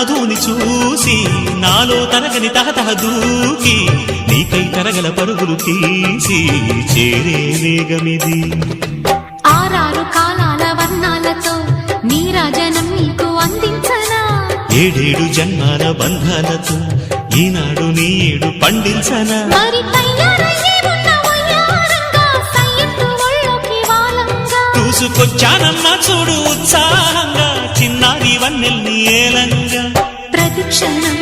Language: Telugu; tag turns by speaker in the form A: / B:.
A: మధుని చూసి నాలో తరగని తహతహ దూకి నీకై తరగల పరుగులు తీసి చేరే వేగమిది.
B: ఆరారు కాలాల వర్ణాలతో నీరాజనం నీకు అందించనా,
A: ఏడేడు జన్మాల బంధాలతో ఈనాడు నీ ఏడు పండించనా.
B: మరి తయారయ్యే ఉన్న వయ్యారంగా సయ్యత్తు ఒళ్ళోకి వాలంగా
A: చూసుకొచ్చానమ్మా చూడు ఉత్సాహంగా చిన్నారి వన్నెల్ని ఏలంగా.
B: ప్రతిక్షణం